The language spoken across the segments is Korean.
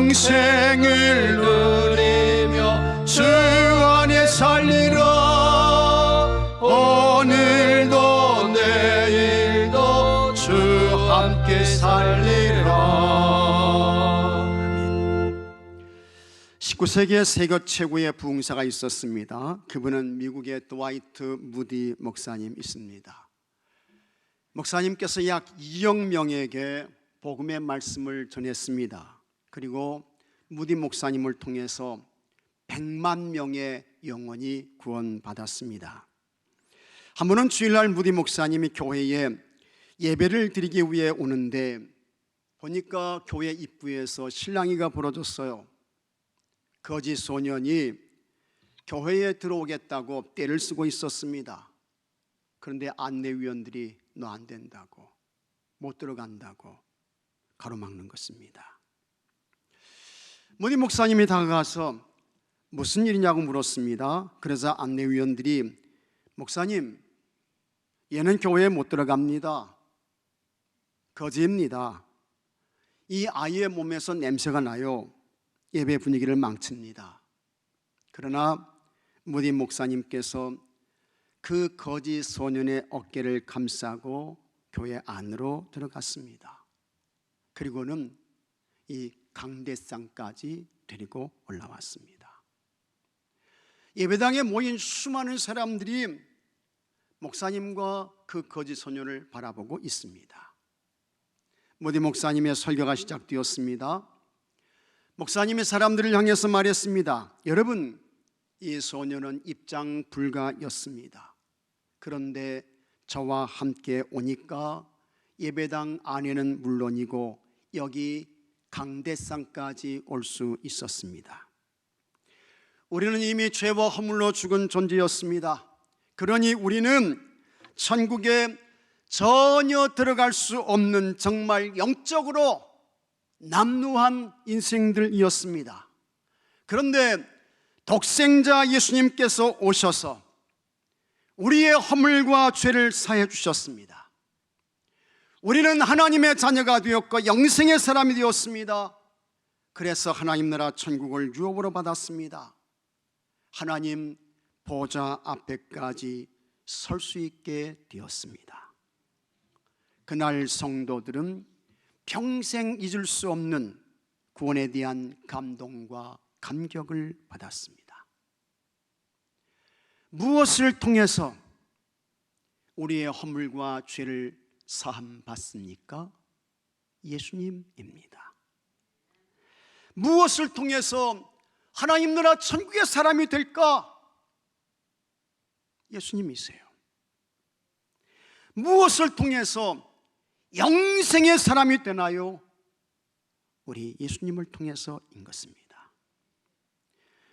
영생을 누리며 주 안에 살리라. 오늘도 내일도 주 함께 살리라. 19세기에 세계 최고의 부흥사가 있었습니다. 그분은 미국의 드와이트 무디 목사님 있습니다. 목사님께서 약 2억 명에게 복음의 말씀을 전했습니다. 그리고 무디 목사님을 통해서 100만 명의 영혼이 구원받았습니다. 한 번은 주일날 무디 목사님이 교회에 예배를 드리기 위해 오는데 보니까 교회 입구에서 실랑이가 벌어졌어요. 거짓 소년이 교회에 들어오겠다고 떼를 쓰고 있었습니다. 그런데 안내위원들이 너 안 된다고, 못 들어간다고 가로막는 것입니다. 무디 목사님이 다가가서 무슨 일이냐고 물었습니다. 그래서 안내위원들이 목사님, 얘는 교회에 못 들어갑니다. 거지입니다. 이 아이의 몸에서 냄새가 나요. 예배 분위기를 망칩니다. 그러나 무디 목사님께서 그 거짓 소년의 어깨를 감싸고 교회 안으로 들어갔습니다. 그리고는 이 강대상까지 데리고 올라왔습니다. 예배당에 모인 수많은 사람들이 목사님과 그 거짓 소년을 바라보고 있습니다. 무디 목사님의 설교가 시작되었습니다. 목사님이 사람들을 향해서 말했습니다. 여러분, 이 소년은 입장 불가였습니다. 그런데 저와 함께 오니까 예배당 안에는 물론이고 여기 강대상까지 올 수 있었습니다. 우리는 이미 죄와 허물로 죽은 존재였습니다. 그러니 우리는 천국에 전혀 들어갈 수 없는 정말 영적으로 남루한 인생들이었습니다. 그런데 독생자 예수님께서 오셔서 우리의 허물과 죄를 사해 주셨습니다. 우리는 하나님의 자녀가 되었고 영생의 사람이 되었습니다. 그래서 하나님 나라 천국을 유업으로 받았습니다. 하나님 보좌 앞에까지 설 수 있게 되었습니다. 그날 성도들은 평생 잊을 수 없는 구원에 대한 감동과 감격을 받았습니다. 무엇을 통해서 우리의 허물과 죄를 사함 받습니까? 예수님입니다. 무엇을 통해서 하나님 나라 천국의 사람이 될까? 예수님이세요. 무엇을 통해서 영생의 사람이 되나요? 우리 예수님을 통해서인 것입니다.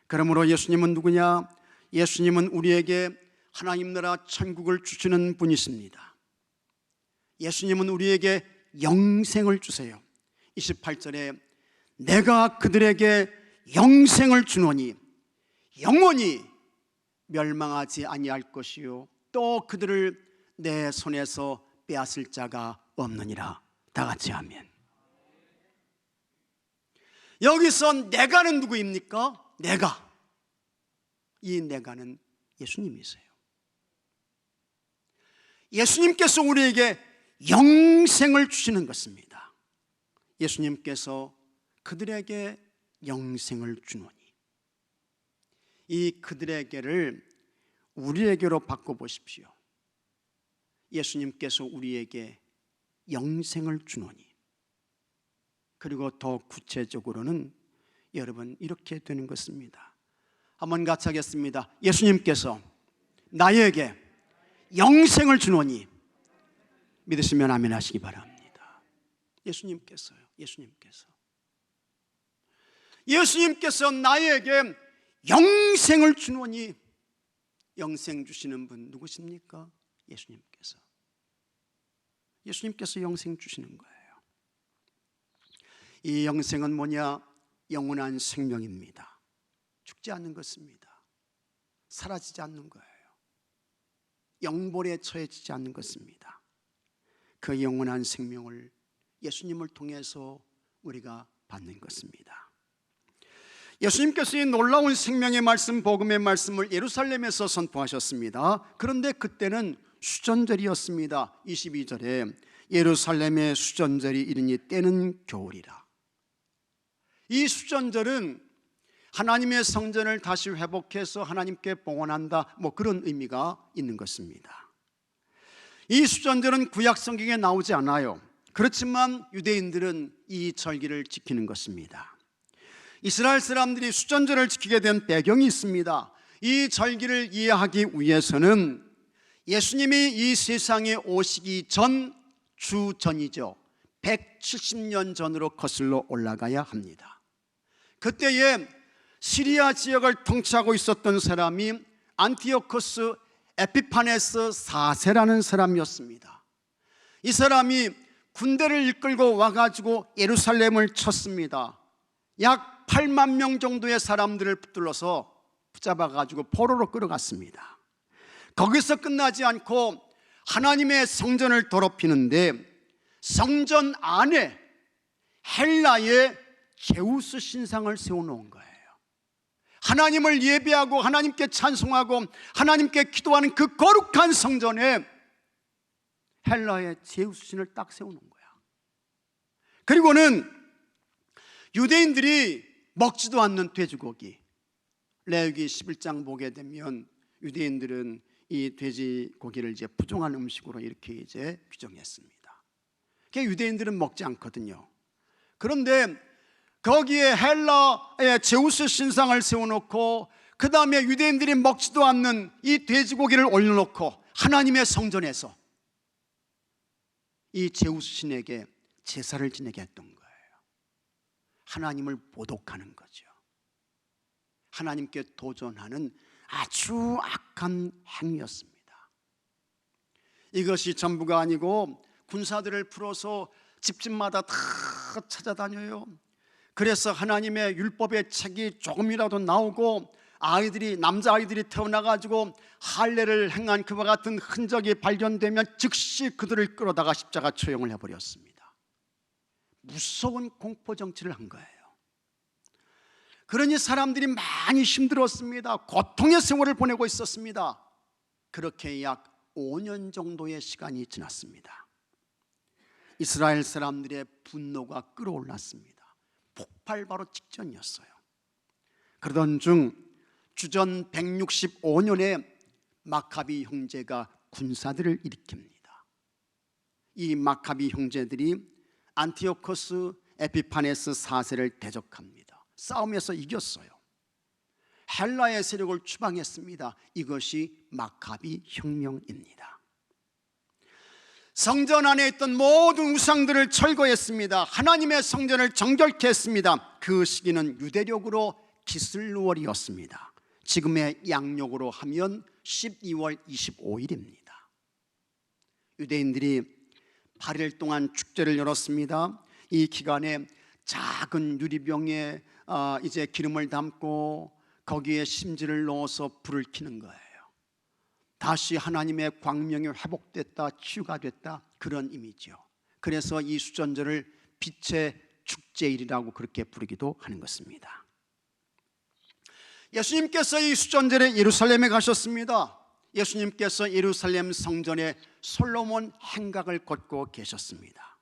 그러므로 예수님은 누구냐? 예수님은 우리에게 하나님 나라 천국을 주시는 분이십니다. 예수님은 우리에게 영생을 주세요. 28절에 내가 그들에게 영생을 주노니 영원히 멸망하지 아니할 것이요 또 그들을 내 손에서 빼앗을 자가 없느니라. 다 같이 아멘. 여기서 내가는 누구입니까? 내가. 이 내가는 예수님이세요. 예수님께서 우리에게 영생을 주시는 것입니다. 예수님께서 그들에게 영생을 주노니 이 그들에게를 우리에게로 바꿔보십시오. 예수님께서 우리에게 영생을 주노니 그리고 더 구체적으로는 여러분 이렇게 되는 것입니다. 한번 같이 하겠습니다. 예수님께서 나에게 영생을 주노니 믿으시면 아멘 하시기 바랍니다. 예수님께서 나에게 영생을 주노니 영생 주시는 분 누구십니까? 예수님께서 영생 주시는 거예요. 이 영생은 뭐냐? 영원한 생명입니다. 죽지 않는 것입니다. 사라지지 않는 거예요. 영벌에 처해지지 않는 것입니다. 그 영원한 생명을 예수님을 통해서 우리가 받는 것입니다. 예수님께서 이 놀라운 생명의 말씀, 복음의 말씀을 예루살렘에서 선포하셨습니다. 그런데 그때는 수전절이었습니다. 22절에 예루살렘의 수전절이 이르니 때는 겨울이라. 이 수전절은 하나님의 성전을 다시 회복해서 하나님께 봉헌한다, 그런 의미가 있는 것입니다. 이 수전절은 구약 성경에 나오지 않아요. 그렇지만 유대인들은 이 절기를 지키는 것입니다. 이스라엘 사람들이 수전절을 지키게 된 배경이 있습니다. 이 절기를 이해하기 위해서는 예수님이 이 세상에 오시기 전 주전이죠. 170년 전으로 거슬러 올라가야 합니다. 그때에 시리아 지역을 통치하고 있었던 사람이 안티오코스 에피파네스 4세라는 사람이었습니다. 이 사람이 군대를 이끌고 와가지고 예루살렘을 쳤습니다. 약 8만 명 정도의 사람들을 붙들러서 붙잡아가지고 포로로 끌어갔습니다. 거기서 끝나지 않고 하나님의 성전을 더럽히는데 성전 안에 헬라의 제우스 신상을 세워놓은 거예요. 하나님을 예배하고 하나님께 찬송하고 하나님께 기도하는 그 거룩한 성전에 헬라의 제우스 신을 딱 세워놓은 거야. 그리고는 유대인들이 먹지도 않는 돼지고기, 레위기 11장 보게 되면 유대인들은 이 돼지고기를 이제 부정한 음식으로 이렇게 이제 규정했습니다. 유대인들은 먹지 않거든요. 그런데 거기에 헬라의 제우스 신상을 세워놓고 그 다음에 유대인들이 먹지도 않는 이 돼지고기를 올려놓고 하나님의 성전에서 이 제우스 신에게 제사를 지내게 했던 거예요. 하나님을 모독하는 거죠. 하나님께 도전하는 아주 악한 행위였습니다. 이것이 전부가 아니고 군사들을 풀어서 집집마다 다 찾아다녀요. 그래서 하나님의 율법의 책이 조금이라도 나오고 남자아이들이 태어나가지고 할례를 행한 그와 같은 흔적이 발견되면 즉시 그들을 끌어다가 십자가 처형을 해버렸습니다. 무서운 공포정치를 한 거예요. 그러니 사람들이 많이 힘들었습니다. 고통의 생활을 보내고 있었습니다. 그렇게 약 5년 정도의 시간이 지났습니다. 이스라엘 사람들의 분노가 끌어올랐습니다. 폭발 바로 직전이었어요. 그러던 중 주전 165년에 마카비 형제가 군사들을 일으킵니다. 이 마카비 형제들이 안티오코스 에피파네스 4세를 대적합니다. 싸움에서 이겼어요. 헬라의 세력을 추방했습니다. 이것이 마카비 혁명입니다. 성전 안에 있던 모든 우상들을 철거했습니다. 하나님의 성전을 정결케 했습니다. 그 시기는 유대력으로 기슬루월이었습니다. 지금의 양력으로 하면 12월 25일입니다. 유대인들이 8일 동안 축제를 열었습니다. 이 기간에 작은 유리병에 이제 기름을 담고 거기에 심지를 넣어서 불을 켜는 거예요. 다시 하나님의 광명이 회복됐다, 치유가 됐다, 그런 의미죠. 그래서 이 수전절을 빛의 축제일이라고 그렇게 부르기도 하는 것입니다. 예수님께서 이 수전절에 예루살렘에 가셨습니다. 예수님께서 예루살렘 성전에 솔로몬 행각을 걷고 계셨습니다.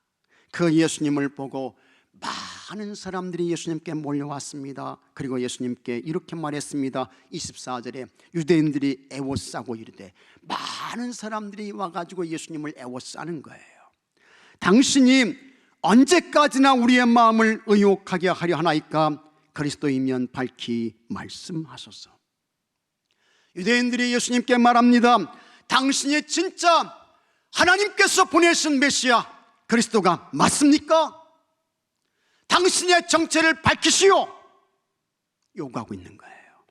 그 예수님을 보고 많은 사람들이 예수님께 몰려왔습니다. 그리고 예수님께 이렇게 말했습니다. 24절에 유대인들이 애워싸고 이르되, 많은 사람들이 와가지고 예수님을 애워싸는 거예요. 당신이 언제까지나 우리의 마음을 의혹하게 하려 하나이까? 그리스도이면 밝히 말씀하소서. 유대인들이 예수님께 말합니다. 당신이 진짜 하나님께서 보내신 메시아 그리스도가 맞습니까? 당신의 정체를 밝히시오! 요구하고 있는 거예요.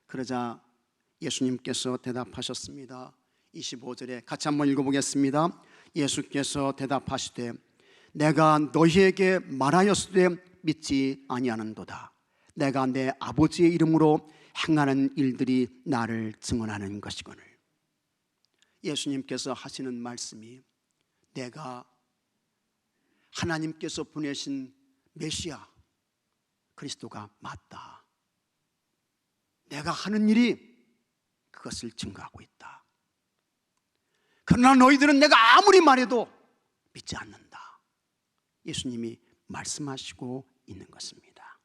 그러자 예수님께서 대답하셨습니다. 25절에 같이 한번 읽어보겠습니다. 예수께서 대답하시되, 내가 너희에게 말하였으되 믿지 아니하는도다. 내가 내 아버지의 이름으로 행하는 일들이 나를 증언하는 것이거늘. 예수님께서 하시는 말씀이 내가 하나님께서 보내신 메시아 그리스도가 맞다. 내가 하는 일이 그것을 증거하고 있다. 그러나 너희들은 내가 아무리 말해도 믿지 않는다. 예수님이 말씀하시고 있는 것입니다.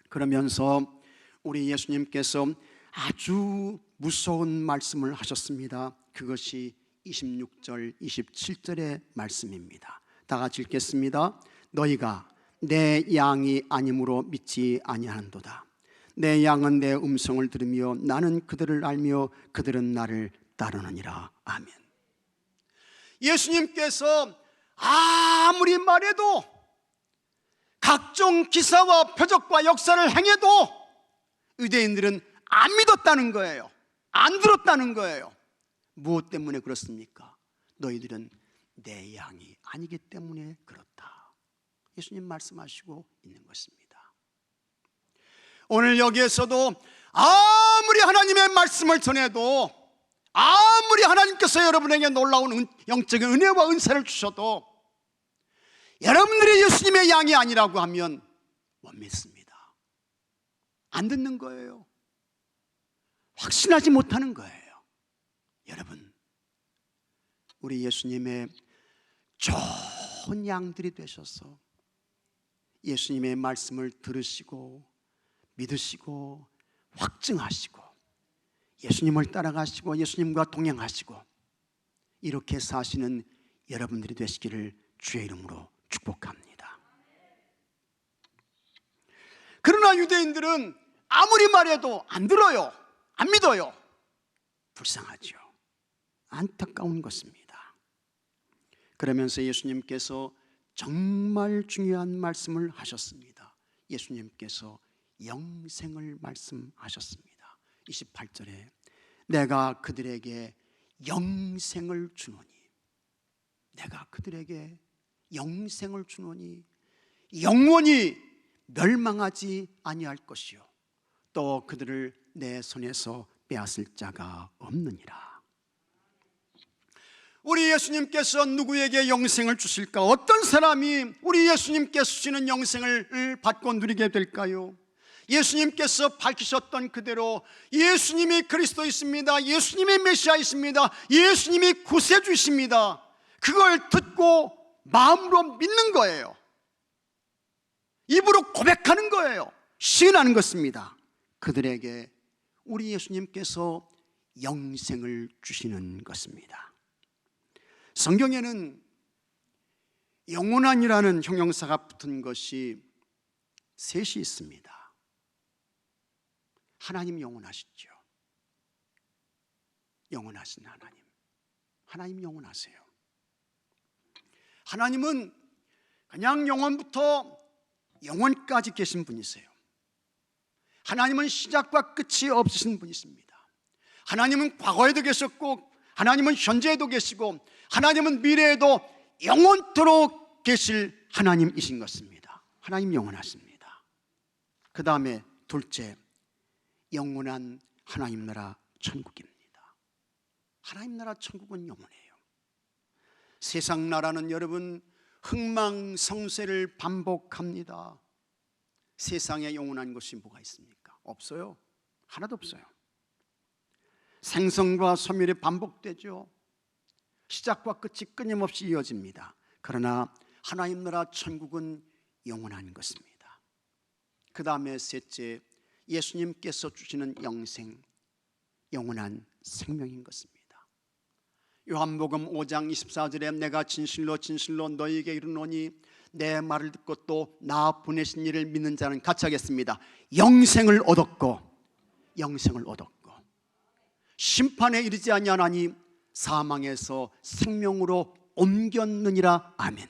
그러면서 우리 예수님께서 아주 무서운 말씀을 하셨습니다. 그것이 26절, 27절의 말씀입니다. 다 같이 읽겠습니다. 너희가 내 양이 아님으로 믿지 아니하는도다. 내 양은 내 음성을 들으며 나는 그들을 알며 그들은 나를 따르느니라. 아멘. 예수님께서 아무리 말해도, 각종 기사와 표적과 역사를 행해도 유대인들은 안 믿었다는 거예요. 안 들었다는 거예요. 무엇 때문에 그렇습니까? 너희들은 내 양이 아니기 때문에 그렇다. 예수님 말씀하시고 있는 것입니다. 오늘 여기에서도 아무리 하나님의 말씀을 전해도, 아무리 하나님께서 여러분에게 놀라운 영적인 은혜와 은사를 주셔도 여러분들이 예수님의 양이 아니라고 하면 못 믿습니다. 안 듣는 거예요. 확신하지 못하는 거예요. 여러분, 우리 예수님의 좋은 양들이 되셔서 예수님의 말씀을 들으시고 믿으시고 확증하시고 예수님을 따라가시고 예수님과 동행하시고 이렇게 사시는 여러분들이 되시기를 주의 이름으로 축복합니다. 그러나 유대인들은 아무리 말해도 안 들어요. 안 믿어요. 불쌍하죠. 안타까운 것입니다. 그러면서 예수님께서 정말 중요한 말씀을 하셨습니다. 예수님께서 영생을 말씀하셨습니다. 28절에 내가 그들에게 영생을 주노니, 내가 그들에게 영생을 주노니 영원히 멸망하지 아니할 것이요 또 그들을 내 손에서 빼앗을 자가 없느니라. 우리 예수님께서 누구에게 영생을 주실까? 어떤 사람이 우리 예수님께서 주시는 영생을 받고 누리게 될까요? 예수님께서 밝히셨던 그대로 예수님이 그리스도이십니다. 예수님이 메시아이십니다. 예수님이 구세주이십니다. 그걸 듣고 마음으로 믿는 거예요. 입으로 고백하는 거예요. 시인하는 것입니다. 그들에게 우리 예수님께서 영생을 주시는 것입니다. 성경에는 영원한이라는 형용사가 붙은 것이 셋이 있습니다. 하나님 영원하시죠. 영원하신 하나님. 하나님 영원하세요. 하나님은 그냥 영원부터 영원까지 계신 분이세요. 하나님은 시작과 끝이 없으신 분이십니다. 하나님은 과거에도 계셨고 하나님은 현재에도 계시고 하나님은 미래에도 영원토록 계실 하나님이신 것입니다. 하나님 영원하십니다. 그 다음에 둘째, 영원한 하나님 나라 천국입니다. 하나님 나라 천국은 영원해요. 세상 나라는 여러분 흥망성쇠를 반복합니다. 세상에 영원한 것이 뭐가 있습니까? 없어요. 하나도 없어요. 생성과 소멸이 반복되죠. 시작과 끝이 끊임없이 이어집니다. 그러나 하나님 나라 천국은 영원한 것입니다. 그 다음에 셋째, 예수님께서 주시는 영생, 영원한 생명인 것입니다. 요한복음 5장 24절에 내가 진실로 진실로 너희에게 이르노니 내 말을 듣고 또 나 보내신 이를 믿는 자는 같이 하겠습니다. 영생을 얻었고 영생을 얻었고 심판에 이르지 아니하나니 사망에서 생명으로 옮겼느니라. 아멘.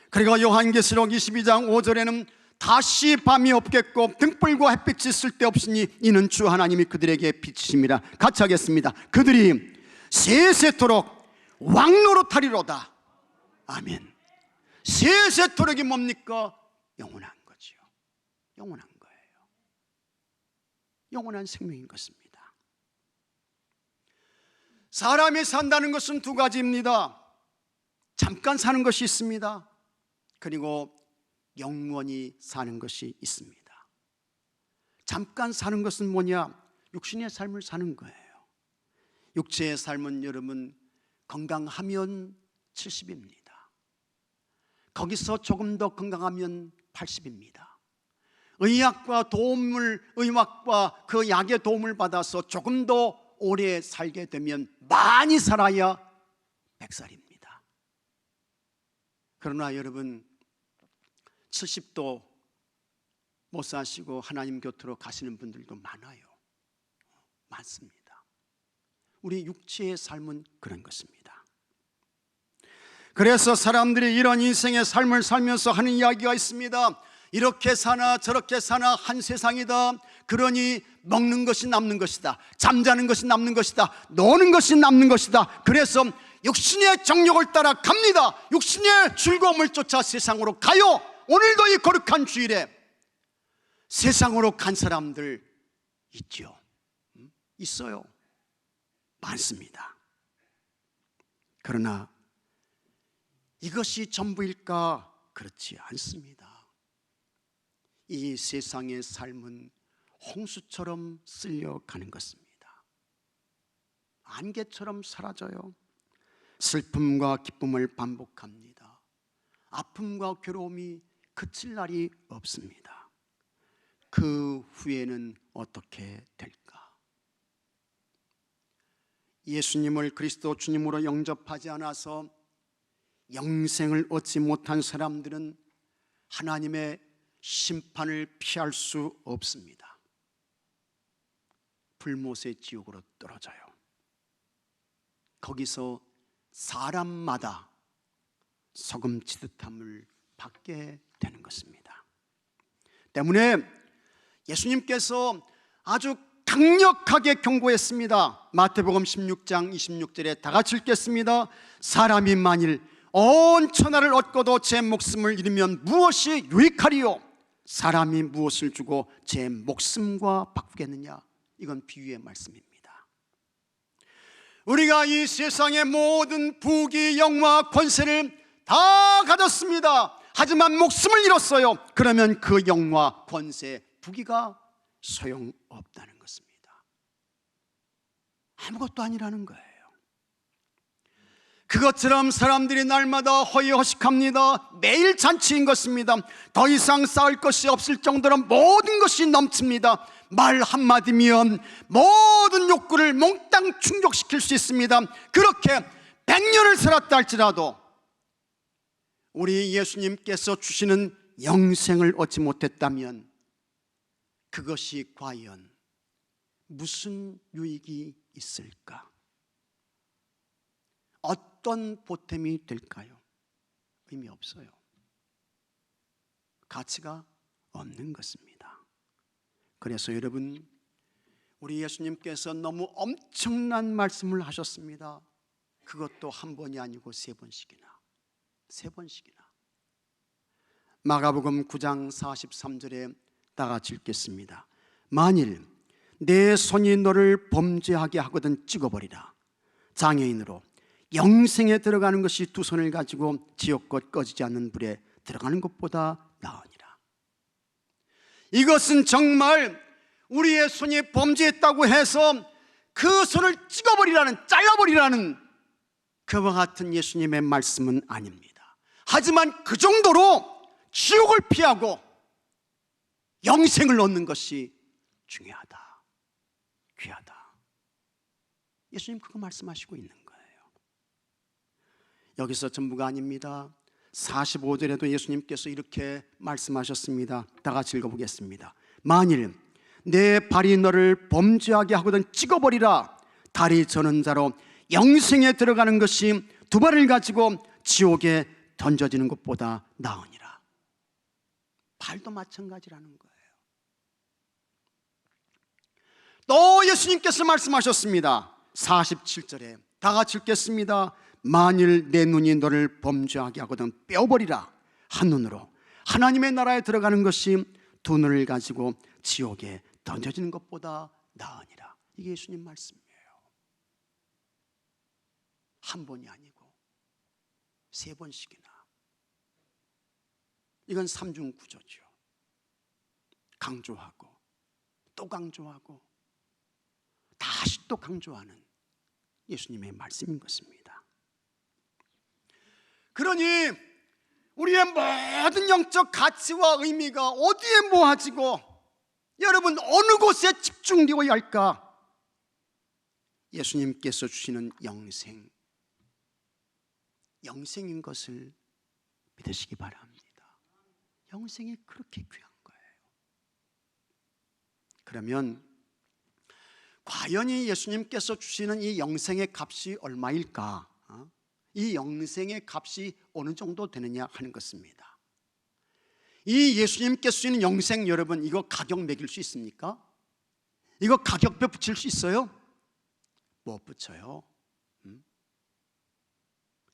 그리고 요한계시록 22장 5절에는 다시 밤이 없겠고 등불과 햇빛이 쓸데없으니 이는 주 하나님이 그들에게 빛이십니다. 같이 하겠습니다. 그들이 세세토록 왕노릇하리로다. 아멘. 세세토록이 뭡니까? 영원한 거죠. 영원한 거예요. 영원한 생명인 것입니다. 사람이 산다는 것은 두 가지입니다. 잠깐 사는 것이 있습니다. 그리고 영원히 사는 것이 있습니다. 잠깐 사는 것은 뭐냐? 육신의 삶을 사는 거예요. 육체의 삶은 여러분 건강하면 70입니다. 거기서 조금 더 건강하면 80입니다. 의학과 그 약의 도움을 받아서 조금 더 오래 살게 되면 많이 살아야 100살입니다. 그러나 여러분 70도 못 사시고 하나님 곁으로 가시는 분들도 많아요. 많습니다. 우리 육체의 삶은 그런 것입니다. 그래서 사람들이 이런 인생의 삶을 살면서 하는 이야기가 있습니다. 이렇게 사나 저렇게 사나 한 세상이다. 그러니 먹는 것이 남는 것이다. 잠자는 것이 남는 것이다. 노는 것이 남는 것이다. 그래서 육신의 정욕을 따라 갑니다. 육신의 즐거움을 쫓아 세상으로 가요. 오늘도 이 거룩한 주일에 세상으로 간 사람들 있죠. 있어요. 많습니다. 그러나 이것이 전부일까? 그렇지 않습니다. 이 세상의 삶은 홍수처럼 쓸려가는 것입니다. 안개처럼 사라져요. 슬픔과 기쁨을 반복합니다. 아픔과 괴로움이 그칠 날이 없습니다. 그 후에는 어떻게 될까? 예수님을 그리스도 주님으로 영접하지 않아서 영생을 얻지 못한 사람들은 하나님의 심판을 피할 수 없습니다. 불못의 지옥으로 떨어져요. 거기서 사람마다 소금 치듯함을 받게 되는 것입니다. 때문에 예수님께서 아주 강력하게 경고했습니다. 마태복음 16장 26절에 다 같이 읽겠습니다. 사람이 만일 온 천하를 얻고도 제 목숨을 잃으면 무엇이 유익하리요? 사람이 무엇을 주고 제 목숨과 바꾸겠느냐? 이건 비유의 말씀입니다. 우리가 이 세상의 모든 부귀 영화 권세를 다 가졌습니다. 하지만 목숨을 잃었어요. 그러면 그 영화 권세 부귀가 소용없다는 것입니다. 아무것도 아니라는 거예요. 그것처럼 사람들이 날마다 허위허식합니다. 매일 잔치인 것입니다. 더 이상 쌓을 것이 없을 정도로 모든 것이 넘칩니다. 말 한마디면 모든 욕구를 몽땅 충족시킬 수 있습니다. 그렇게 100년을 살았다 할지라도 우리 예수님께서 주시는 영생을 얻지 못했다면 그것이 과연 무슨 유익이 있을까? 어떤 보탬이 될까요? 의미 없어요. 가치가 없는 것입니다. 그래서 여러분, 우리 예수님께서 너무 엄청난 말씀을 하셨습니다. 그것도 한 번이 아니고 세 번씩이나. 마가복음 9장 43절에 다 같이 읽겠습니다. 만일 내 손이 너를 범죄하게 하거든 찍어버리라. 장애인으로 영생에 들어가는 것이 두 손을 가지고 지옥곧 꺼지지 않는 불에 들어가는 것보다 나으니라. 이것은 정말 우리의 손이 범죄했다고 해서 그 손을 찍어버리라는, 잘라버리라는 그와 같은 예수님의 말씀은 아닙니다. 하지만 그 정도로 지옥을 피하고 영생을 얻는 것이 중요하다, 귀하다. 예수님 그거 말씀하시고 있는 거예요. 여기서 전부가 아닙니다. 45절에도 예수님께서 이렇게 말씀하셨습니다. 다 같이 읽어보겠습니다. 만일 내 발이 너를 범죄하게 하거든 찍어버리라. 다리 저는 자로 영생에 들어가는 것이 두 발을 가지고 지옥에 던져지는 것보다 나으니라. 발도 마찬가지라는 거예요. 또 예수님께서 말씀하셨습니다. 47절에 다 같이 읽겠습니다. 만일 내 눈이 너를 범죄하게 하거든 빼어버리라. 한 눈으로 하나님의 나라에 들어가는 것이 두 눈을 가지고 지옥에 던져지는 것보다 나으니라. 이게 예수님 말씀이에요. 한 번이 아니고 세 번씩이나. 이건 삼중 구조죠. 강조하고 또 강조하고 다시 또 강조하는 예수님의 말씀인 것입니다. 그러니 우리의 모든 영적 가치와 의미가 어디에 모아지고 여러분 어느 곳에 집중되어야 할까? 예수님께서 주시는 영생인 것을 믿으시기 바랍니다. 영생이 그렇게 귀한 거예요. 그러면 과연 이 예수님께서 주시는 이 영생의 값이 얼마일까? 이 영생의 값이 어느 정도 되느냐 하는 것입니다. 이 예수님께서 주시는 영생, 여러분 이거 가격 매길 수 있습니까? 이거 가격표 붙일 수 있어요? 못 붙여요.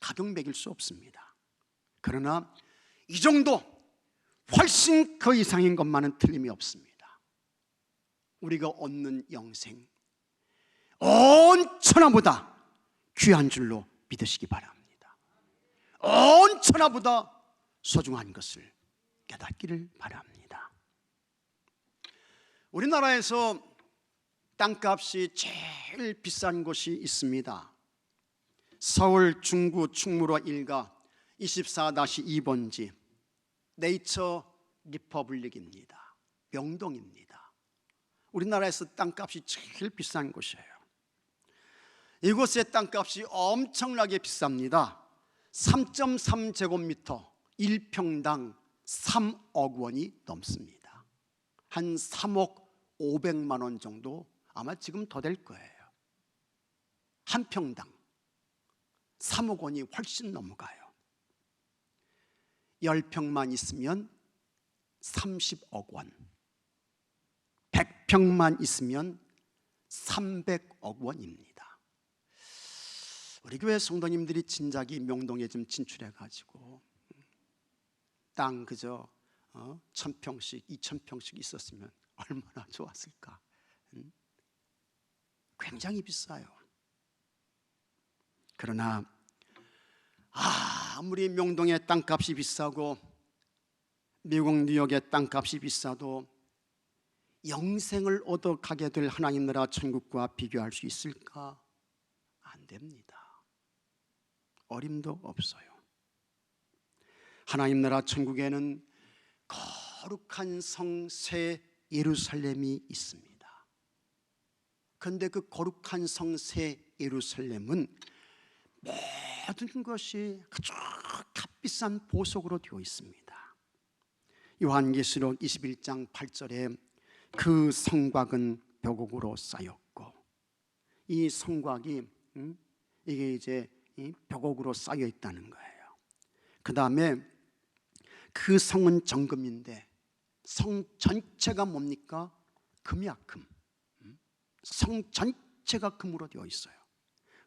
가격 매길 수 없습니다. 그러나 이 정도 훨씬 그 이상인 것만은 틀림이 없습니다. 우리가 얻는 영생 온 천하보다 귀한 줄로 믿으시기 바랍니다. 온 천하보다 소중한 것을 깨닫기를 바랍니다. 우리나라에서 땅값이 제일 비싼 곳이 있습니다. 서울 중구 충무로 일가 24-2번지 네이처 리퍼블릭입니다. 명동입니다. 우리나라에서 땅값이 제일 비싼 곳이에요. 이곳의 땅값이 엄청나게 비쌉니다. 3.3제곱미터 1평당 3억 원이 넘습니다. 한 3억 500만 원 정도, 아마 지금 더 될 거예요. 한 평당 3억 원이 훨씬 넘어가요. 10평만 있으면 30억 원, 100평만 있으면 300억 원입니다. 우리 교회 성도님들이 진작에 명동에 좀 진출해가지고 땅 그저 1000평씩 2000평씩 있었으면 얼마나 좋았을까. 굉장히 비싸요. 그러나 아무리 명동의 땅값이 비싸고 미국 뉴욕의 땅값이 비싸도 영생을 얻어가게 될 하나님 나라 천국과 비교할 수 있을까? 안 됩니다. 어림도 없어요. 하나님 나라 천국에는 거룩한 성 새 예루살렘이 있습니다. 그런데 그 거룩한 성 새 예루살렘은 모든 것이 아주 값비싼 보석으로 되어 있습니다. 요한계시록 21장 8절에 그 성곽은 벽옥으로 쌓였고, 이 성곽이 이게 이제 벽옥으로 쌓여 있다는 거예요. 그 다음에 그 성은 정금인데 성 전체가 뭡니까? 금이야, 금. 성 전체가 금으로 되어 있어요.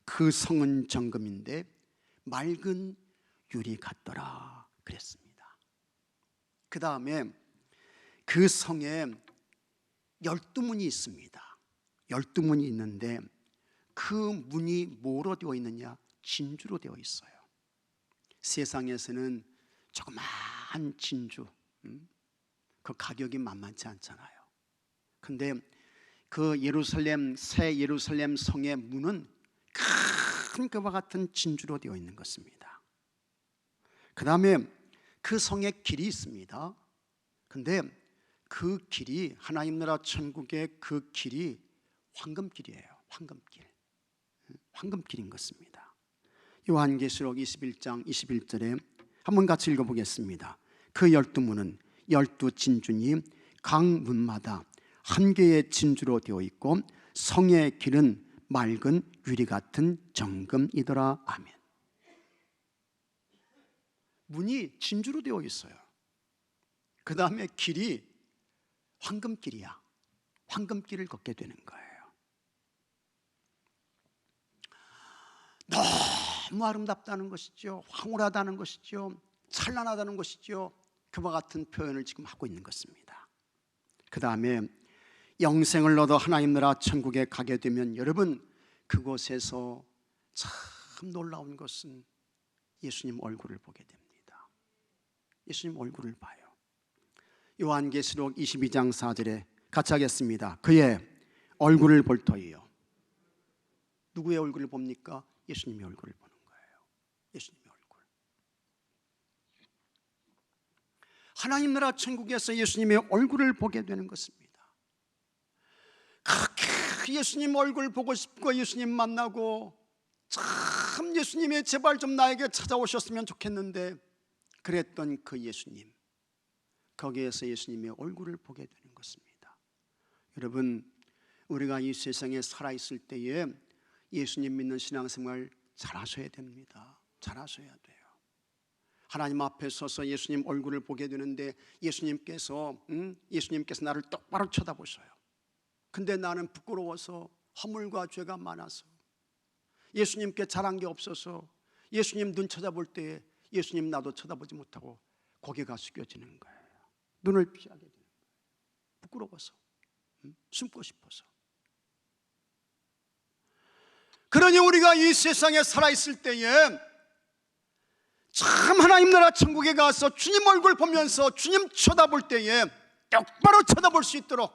그 성은 정금인데 맑은 유리 같더라 그랬습니다. 그 다음에 그 성에 12문이 있습니다. 12문이 있는데 그 문이 뭐로 되어 있느냐? 진주로 되어 있어요. 세상에서는 조그마한 진주, 그 가격이 만만치 않잖아요. 근데 그 예루살렘, 새 예루살렘 성의 문은 큰 그와 같은 진주로 되어 있는 것입니다. 그 다음에 그 성에 길이 있습니다. 근데 그 길이, 하나님 나라 천국의 그 길이 황금길이에요. 황금길인 것입니다. 요한계시록 21장 21절에 한번 같이 읽어보겠습니다. 그 12문은 12진주니 각 문마다 한 개의 진주로 되어 있고 성의 길은 맑은 유리 같은 정금이더라. 아멘. 문이 진주로 되어 있어요. 그 다음에 길이 황금길이야. 황금길을 걷게 되는 거예요. 너무 아름답다는 것이죠. 황홀하다는 것이죠. 찬란하다는 것이죠. 그와 같은 표현을 지금 하고 있는 것입니다. 그 다음에 영생을 얻어 하나님 나라 천국에 가게 되면 여러분, 그곳에서 참 놀라운 것은 예수님 얼굴을 보게 됩니다. 예수님 얼굴을 봐요. 요한계시록 22장 4절에 같이 하겠습니다. 그의 얼굴을 볼 터이요. 누구의 얼굴을 봅니까? 예수님의 얼굴을 보는 거예요. 예수님의 얼굴. 하나님 나라 천국에서 예수님의 얼굴을 보게 되는 것입니다. 그렇게 예수님 얼굴 보고 싶고 예수님 만나고 참 예수님의 제발 좀 나에게 찾아오셨으면 좋겠는데 그랬던 그 예수님, 거기에서 예수님의 얼굴을 보게 되는 것입니다. 여러분, 우리가 이 세상에 살아있을 때에 예수님 믿는 신앙생활 잘하셔야 됩니다. 잘하셔야 돼요. 하나님 앞에 서서 예수님 얼굴을 보게 되는데 예수님께서 나를 똑바로 쳐다보셔요. 근데 나는 부끄러워서 허물과 죄가 많아서 예수님께 잘한 게 없어서 예수님 눈 쳐다볼 때에 예수님 나도 쳐다보지 못하고 고개가 숙여지는 거예요. 눈을 피하게 되는 거예요. 부끄러워서, 숨고 싶어서. 그러니 우리가 이 세상에 살아있을 때에 참 하나님 나라 천국에 가서 주님 얼굴 보면서 주님 쳐다볼 때에 똑바로 쳐다볼 수 있도록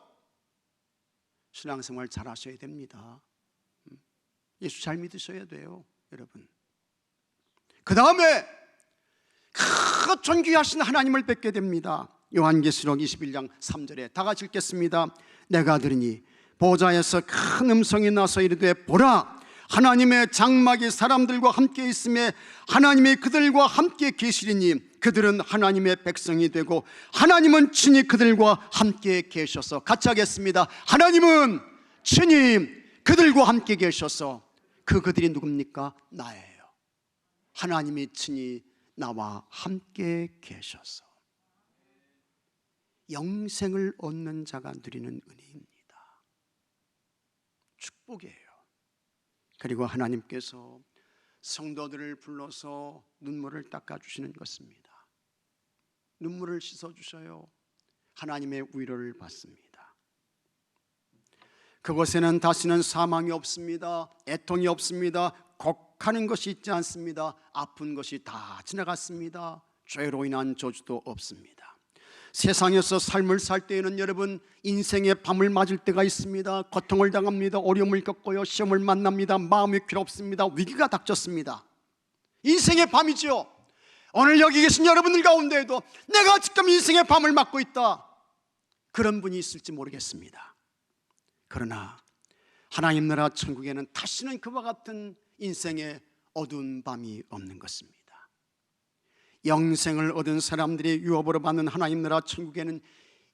신앙생활 잘 하셔야 됩니다. 예수 잘 믿으셔야 돼요, 여러분. 그 다음에 그 존귀하신 하나님을 뵙게 됩니다. 요한계시록 21장 3절에 다 같이 읽겠습니다. 내가 들으니 보좌에서 큰 음성이 나서 이르되 보라, 하나님의 장막이 사람들과 함께 있음에 하나님이 그들과 함께 계시리니 그들은 하나님의 백성이 되고 하나님은 친히 그들과 함께 계셔서, 같이 하겠습니다. 하나님은 친히 그들과 함께 계셔서, 그들이 누굽니까? 나예요. 하나님이 친히 나와 함께 계셔서 영생을 얻는 자가 누리는 은혜입니다. 축복이에요. 그리고 하나님께서 성도들을 불러서 눈물을 닦아주시는 것입니다. 눈물을 씻어주셔요. 하나님의 위로를 받습니다. 그곳에는 다시는 사망이 없습니다. 애통이 없습니다. 곡하는 것이 있지 않습니다. 아픈 것이 다 지나갔습니다. 죄로 인한 저주도 없습니다. 세상에서 삶을 살 때에는 여러분, 인생의 밤을 맞을 때가 있습니다. 고통을 당합니다. 어려움을 겪고요, 시험을 만납니다. 마음이 괴롭습니다. 위기가 닥쳤습니다. 인생의 밤이죠. 오늘 여기 계신 여러분들 가운데에도 내가 지금 인생의 밤을 맞고 있다, 그런 분이 있을지 모르겠습니다. 그러나 하나님 나라 천국에는 다시는 그와 같은 인생의 어두운 밤이 없는 것입니다. 영생을 얻은 사람들이 유업으로 받는 하나님 나라 천국에는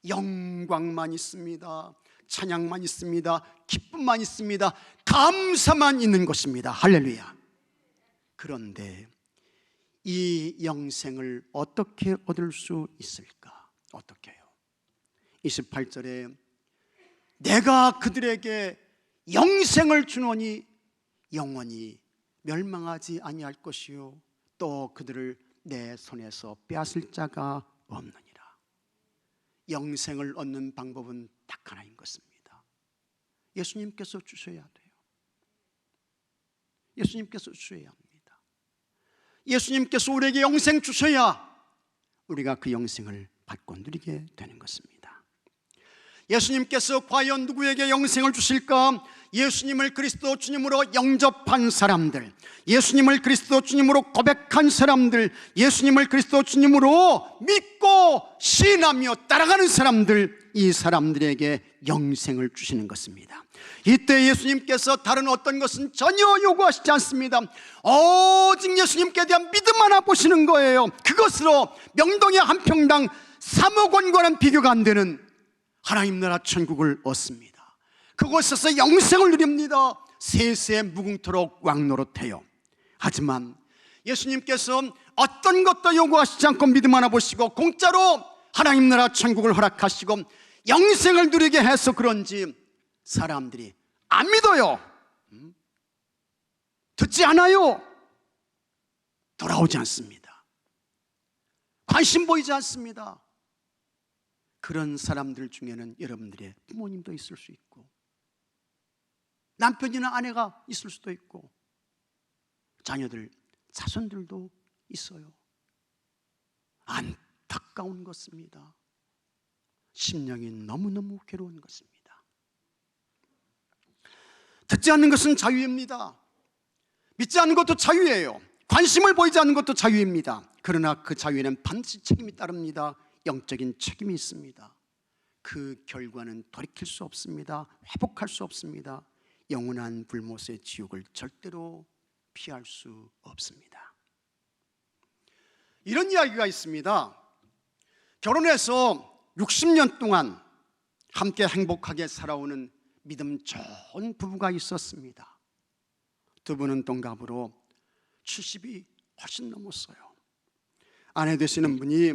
영광만 있습니다. 찬양만 있습니다. 기쁨만 있습니다. 감사만 있는 것입니다. 할렐루야. 그런데 이 영생을 어떻게 얻을 수 있을까? 어떻게 해요? 28절에 내가 그들에게 영생을 주노니 영원히 멸망하지 아니할 것이요 또 그들을 내 손에서 빼앗을 자가 없느니라. 영생을 얻는 방법은 딱 하나인 것입니다. 예수님께서 주셔야 돼요. 예수님께서 주셔야 합니다. 예수님께서 우리에게 영생 주셔야 우리가 그 영생을 받고 누리게 되는 것입니다. 예수님께서 과연 누구에게 영생을 주실까? 예수님을 그리스도 주님으로 영접한 사람들, 예수님을 그리스도 주님으로 고백한 사람들, 예수님을 그리스도 주님으로 믿고 신하며 따라가는 사람들, 이 사람들에게 영생을 주시는 것입니다. 이때 예수님께서 다른 어떤 것은 전혀 요구하시지 않습니다. 오직 예수님께 대한 믿음 하나 보시는 거예요. 그것으로 명동의 한 평당 3억 원과는 비교가 안 되는 하나님 나라 천국을 얻습니다. 그곳에서 영생을 누립니다. 세세 무궁토록 왕노릇해요. 하지만 예수님께서 어떤 것도 요구하시지 않고 믿음 하나 보시고 공짜로 하나님 나라 천국을 허락하시고 영생을 누리게 해서 그런지 사람들이 안 믿어요. 듣지 않아요. 돌아오지 않습니다. 관심 보이지 않습니다. 그런 사람들 중에는 여러분들의 부모님도 있을 수 있고 남편이나 아내가 있을 수도 있고 자녀들, 자손들도 있어요. 안 안타까운 것입니다. 심령이 너무너무 괴로운 것입니다. 듣지 않는 것은 자유입니다. 믿지 않는 것도 자유예요. 관심을 보이지 않는 것도 자유입니다. 그러나 그 자유에는 반드시 책임이 따릅니다. 영적인 책임이 있습니다. 그 결과는 돌이킬 수 없습니다. 회복할 수 없습니다. 영원한 불못의 지옥을 절대로 피할 수 없습니다. 이런 이야기가 있습니다. 결혼해서 60년 동안 함께 행복하게 살아오는 믿음 좋은 부부가 있었습니다. 두 분은 동갑으로 70이 훨씬 넘었어요. 아내 되시는 분이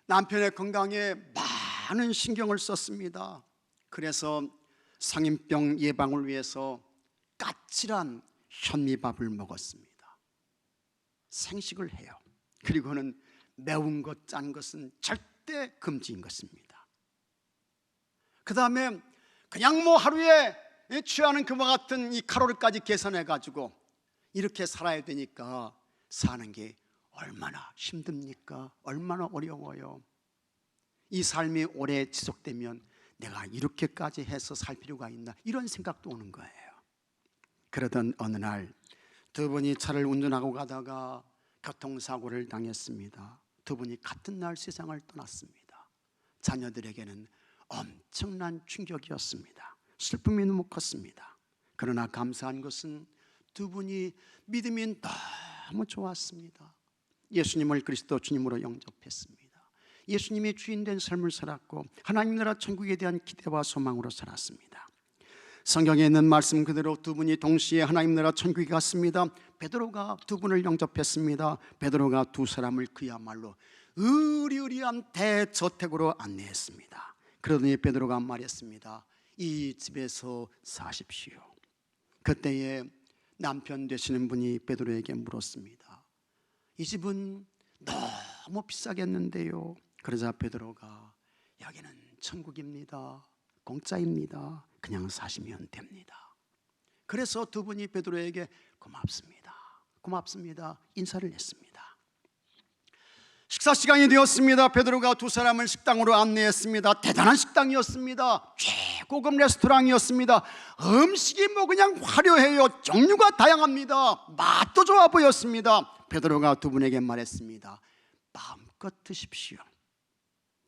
남편의 건강에 많은 신경을 썼습니다. 그래서 성인병 예방을 위해서 까칠한 현미밥을 먹었습니다. 생식을 해요. 그리고는 매운 것, 짠 것은 절대 금지인 것입니다. 그 다음에 그냥 하루에 취하는 그와 같은 이 칼로리까지 계산해 가지고 이렇게 살아야 되니까 사는 게 얼마나 힘듭니까? 얼마나 어려워요. 이 삶이 오래 지속되면 내가 이렇게까지 해서 살 필요가 있나, 이런 생각도 오는 거예요. 그러던 어느 날 두 분이 차를 운전하고 가다가 교통사고를 당했습니다. 두 분이 같은 날 세상을 떠났습니다. 자녀들에게는 엄청난 충격이었습니다. 슬픔이 너무 컸습니다. 그러나 감사한 것은 두 분이 믿음이 너무 좋았습니다. 예수님을 그리스도 주님으로 영접했습니다. 예수님이 주인된 삶을 살았고 하나님 나라 천국에 대한 기대와 소망으로 살았습니다. 성경에 있는 말씀 그대로 두 분이 동시에 하나님 나라 천국에 갔습니다. 베드로가 두 분을 영접했습니다. 베드로가 두 사람을 그야말로 의리의리한 대저택으로 안내했습니다. 그러더니 베드로가 말했습니다. 이 집에서 사십시오. 그때에 남편 되시는 분이 베드로에게 물었습니다. 이 집은 너무 비싸겠는데요. 그러자 베드로가 여기는 천국입니다. 공짜입니다. 그냥 사시면 됩니다. 그래서 두 분이 베드로에게 고맙습니다, 고맙습니다 인사를 했습니다. 식사 시간이 되었습니다. 베드로가 두 사람을 식당으로 안내했습니다. 대단한 식당이었습니다. 최고급 레스토랑이었습니다. 음식이 그냥 화려해요. 종류가 다양합니다. 맛도 좋아 보였습니다. 베드로가 두 분에게 말했습니다. 마음껏 드십시오.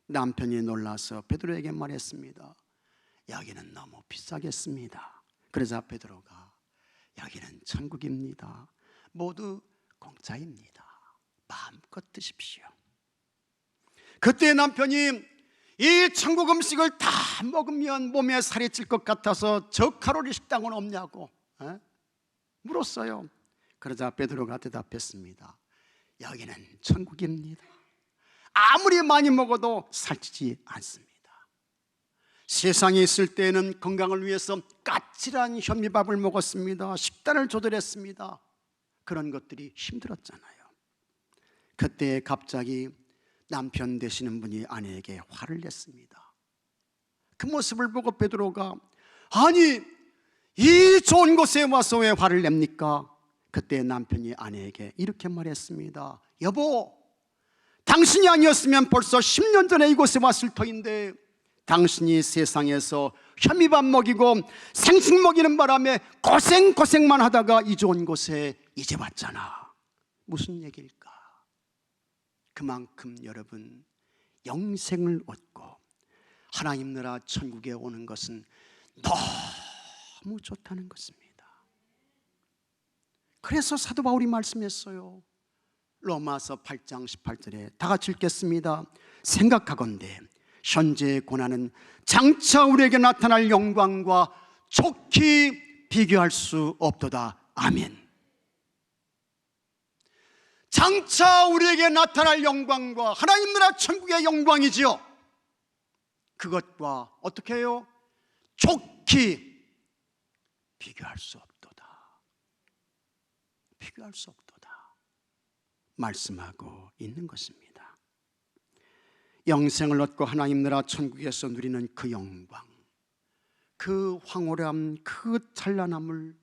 남편이 놀라서 베드로에게 말했습니다. 여기는 너무 비싸겠습니다. 그러자 베드로가 여기는 천국입니다. 모두 공짜입니다. 마음껏 드십시오. 그때 남편이 이 천국 음식을 다 먹으면 몸에 살이 찔 것 같아서 저칼로리 식당은 없냐고 물었어요. 그러자 베드로가 대답했습니다. 여기는 천국입니다. 아무리 많이 먹어도 살찌지 않습니다. 세상에 있을 때에는 건강을 위해서 까칠한 현미밥을 먹었습니다. 식단을 조절했습니다. 그런 것들이 힘들었잖아요. 그때 갑자기 남편 되시는 분이 아내에게 화를 냈습니다. 그 모습을 보고 베드로가 아니 이 좋은 곳에 와서 왜 화를 냅니까? 그때 남편이 아내에게 이렇게 말했습니다. 여보, 당신이 아니었으면 벌써 10년 전에 이곳에 왔을 터인데 당신이 세상에서 현미밥 먹이고 생식 먹이는 바람에 고생만 하다가 이 좋은 곳에 이제 왔잖아. 무슨 얘기일까? 그만큼 여러분 영생을 얻고 하나님 나라 천국에 오는 것은 너무 좋다는 것입니다. 그래서 사도 바울이 말씀했어요. 로마서 8장 18절에 다 같이 읽겠습니다. 생각하건대 현재의 고난은 장차 우리에게 나타날 영광과 좋게 비교할 수 없도다. 아멘. 장차 우리에게 나타날 영광과 하나님 나라 천국의 영광이지요. 그것과 어떻게 해요? 좋게 비교할 수 없도다. 비교할 수 없도다 말씀하고 있는 것입니다. 영생을 얻고 하나님 나라 천국에서 누리는 그 영광, 그 황홀함, 그 찬란함을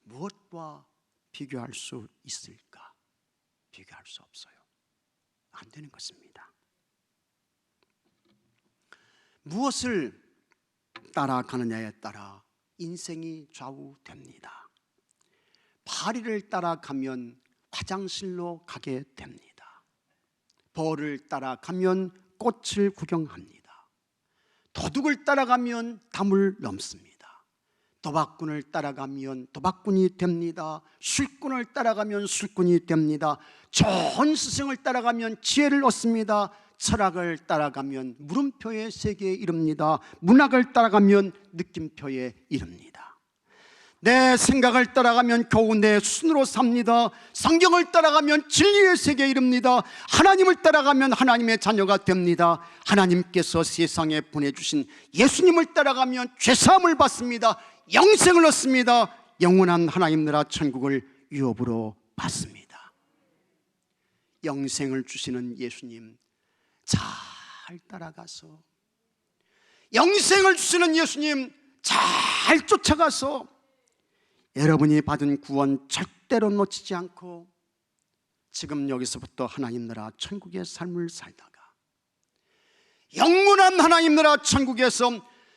무엇과 비교할 수 있을까? 비교할 수 없어요. 안 되는 것입니다. 무엇을 따라가느냐에 따라 인생이 좌우됩니다. 파리를 따라가면 화장실로 가게 됩니다. 벌을 따라가면 꽃을 구경합니다. 도둑을 따라가면 담을 넘습니다. 도박꾼을 따라가면 도박꾼이 됩니다. 술꾼을 따라가면 술꾼이 됩니다. 좋은 스승을 따라가면 지혜를 얻습니다. 철학을 따라가면 물음표의 세계에 이릅니다. 문학을 따라가면 느낌표에 이릅니다. 내 생각을 따라가면 겨우 내 순으로 삽니다. 성경을 따라가면 진리의 세계에 이릅니다. 하나님을 따라가면 하나님의 자녀가 됩니다. 하나님께서 세상에 보내주신 예수님을 따라가면 죄사함을 받습니다. 영생을 얻습니다. 영원한 하나님 나라 천국을 유업으로 받습니다. 영생을 주시는 예수님 잘 따라가서, 영생을 주시는 예수님 잘 쫓아가서 여러분이 받은 구원 절대로 놓치지 않고 지금 여기서부터 하나님 나라 천국의 삶을 살다가 영원한 하나님 나라 천국에서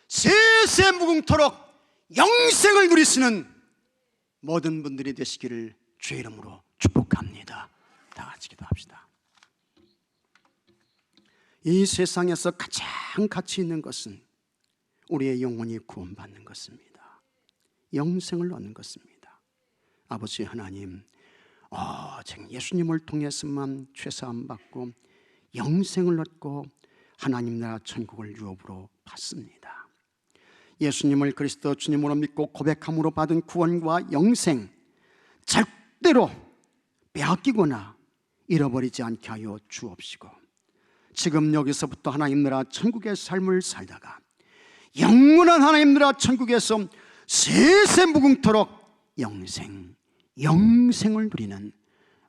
세세 무궁토록 영생을 누리시는 모든 분들이 되시기를 주의 이름으로 축복합니다. 다 같이 기도합시다. 이 세상에서 가장 가치 있는 것은 우리의 영혼이 구원받는 것입니다. 영생을 얻는 것입니다. 아버지 하나님, 지금 예수님을 통해서만 죄사함 받고 영생을 얻고 하나님 나라 천국을 유업으로 받습니다. 예수님을 그리스도 주님으로 믿고 고백함으로 받은 구원과 영생 절대로 빼앗기거나 잃어버리지 않게 하여 주옵시고, 지금 여기서부터 하나님 나라 천국의 삶을 살다가 영원한 하나님 나라 천국에서 세세 무궁토록 영생을 누리는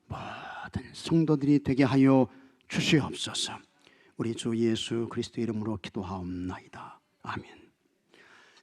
모든 성도들이 되게 하여 주시옵소서. 우리 주 예수 그리스도 이름으로 기도하옵나이다. 아멘.